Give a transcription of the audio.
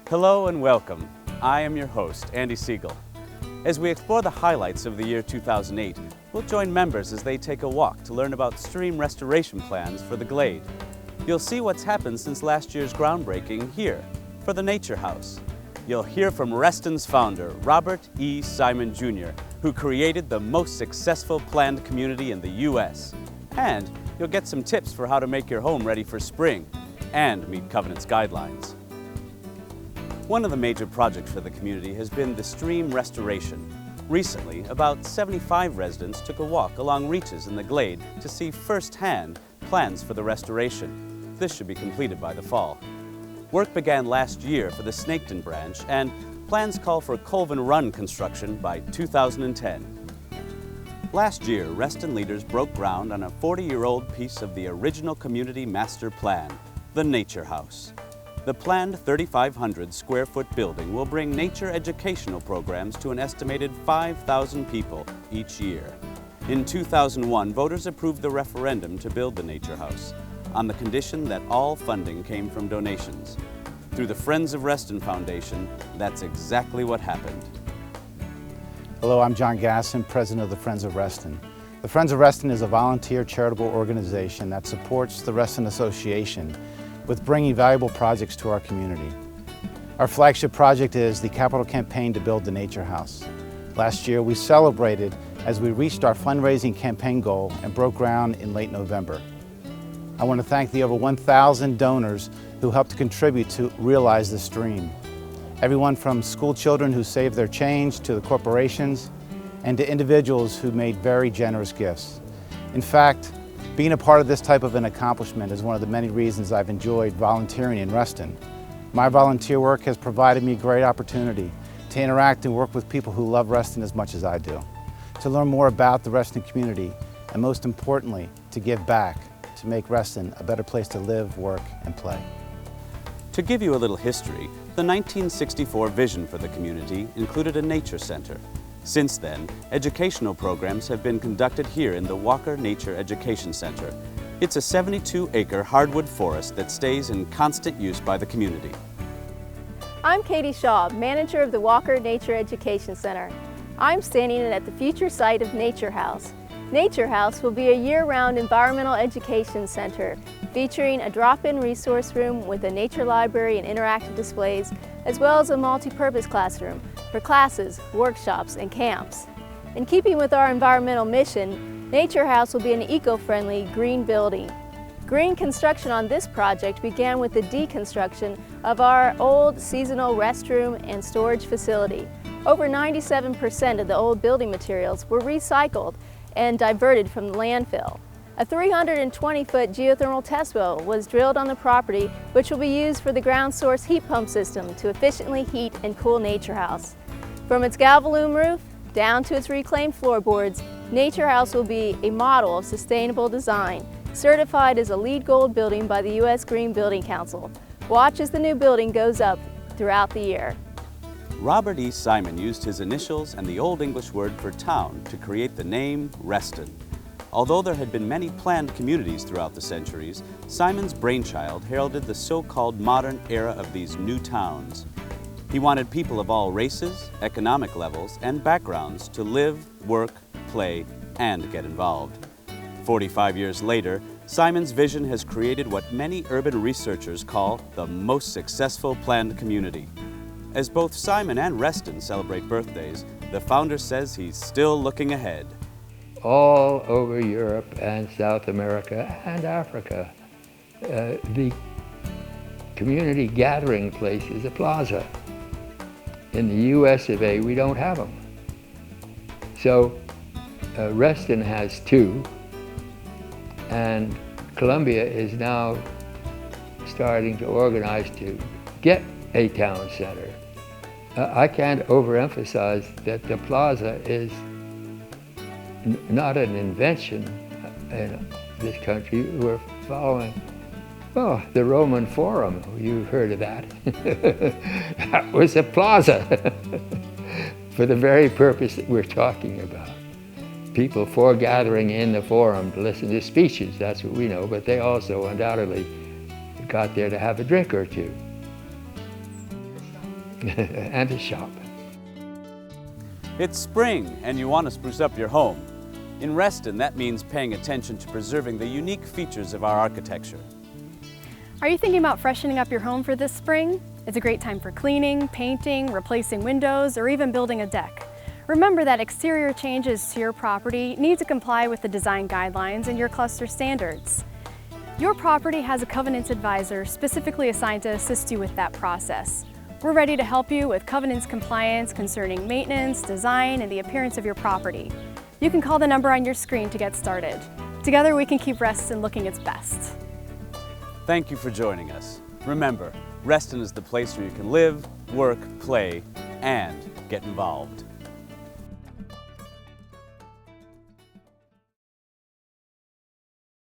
Hello and welcome. I am your host, Andy Siegel. As we explore the highlights of the year 2008, we'll join members as they take a walk to learn about stream restoration plans for the Glade. You'll see what's happened since last year's groundbreaking here for the Nature House. You'll hear from Reston's founder, Robert E. Simon Jr., who created the most successful planned community in the U.S. And you'll get some tips for how to make your home ready for spring and meet Covenant's guidelines. One of the major projects for the community has been the stream restoration. Recently, about 75 residents took a walk along reaches in the Glade to see firsthand plans for the restoration. This should be completed by the fall. Work began last year for the Snaketon branch, and plans call for Colvin Run construction by 2010. Last year, Reston leaders broke ground on a 40-year-old piece of the original community master plan, the Nature House. The planned 3,500 square foot building will bring nature educational programs to an estimated 5,000 people each year. In 2001, voters approved the referendum to build the Nature House on the condition that all funding came from donations. Through the Friends of Reston Foundation, that's exactly what happened. Hello, I'm John Gasson, President of the Friends of Reston. The Friends of Reston is a volunteer charitable organization that supports the Reston Association with bringing valuable projects to our community. Our flagship project is the capital campaign to build the Nature House. Last year we celebrated as we reached our fundraising campaign goal and broke ground in late November. I want to thank the over 1,000 donors who helped contribute to realize this dream. Everyone from school children who saved their change to the corporations and to individuals who made very generous gifts. In fact, being a part of this type of an accomplishment is one of the many reasons I've enjoyed volunteering in Reston. My volunteer work has provided me a great opportunity to interact and work with people who love Reston as much as I do, to learn more about the Reston community, and most importantly, to give back, to make Reston a better place to live, work, and play. To give you a little history, the 1964 vision for the community included a nature center. Since then, educational programs have been conducted here in the Walker Nature Education Center. It's a 72-acre hardwood forest that stays in constant use by the community. I'm Katie Shaw, manager of the Walker Nature Education Center. I'm standing at the future site of Nature House. Nature House will be a year-round environmental education center featuring a drop-in resource room with a nature library and interactive displays, as well as a multi-purpose classroom for classes, workshops, and camps. In keeping with our environmental mission, Nature House will be an eco-friendly green building. Green construction on this project began with the deconstruction of our old seasonal restroom and storage facility. Over 97% of the old building materials were recycled and diverted from the landfill. A 320-foot geothermal test well was drilled on the property, which will be used for the ground source heat pump system to efficiently heat and cool Nature House. From its Galvalume roof down to its reclaimed floorboards, Nature House will be a model of sustainable design, certified as a LEED Gold building by the U.S. Green Building Council. Watch as the new building goes up throughout the year. Robert E. Simon used his initials and the Old English word for town to create the name Reston. Although there had been many planned communities throughout the centuries, Simon's brainchild heralded the so-called modern era of these new towns. He wanted people of all races, economic levels, and backgrounds to live, work, play, and get involved. 45 years later, Simon's vision has created what many urban researchers call the most successful planned community. As both Simon and Reston celebrate birthdays, the founder says he's still looking ahead. All over Europe and South America and Africa, the community gathering place is a plaza. In the US of A, we don't have them. So Reston has two, and Columbia is now starting to organize to get a town center. I can't overemphasize that the plaza is not an invention in this country. We're following, the Roman Forum. You've heard of that. That was a plaza for the very purpose that we're talking about. People foregathering in the forum to listen to speeches, that's what we know, but they also undoubtedly got there to have a drink or two. and a shop. It's spring and you want to spruce up your home. In Reston, that means paying attention to preserving the unique features of our architecture. Are you thinking about freshening up your home for this spring? It's a great time for cleaning, painting, replacing windows, or even building a deck. Remember that exterior changes to your property need to comply with the design guidelines and your cluster standards. Your property has a covenants advisor specifically assigned to assist you with that process. We're ready to help you with covenants compliance concerning maintenance, design, and the appearance of your property. You can call the number on your screen to get started. Together we can keep Reston looking its best. Thank you for joining us. Remember, Reston is the place where you can live, work, play, and get involved.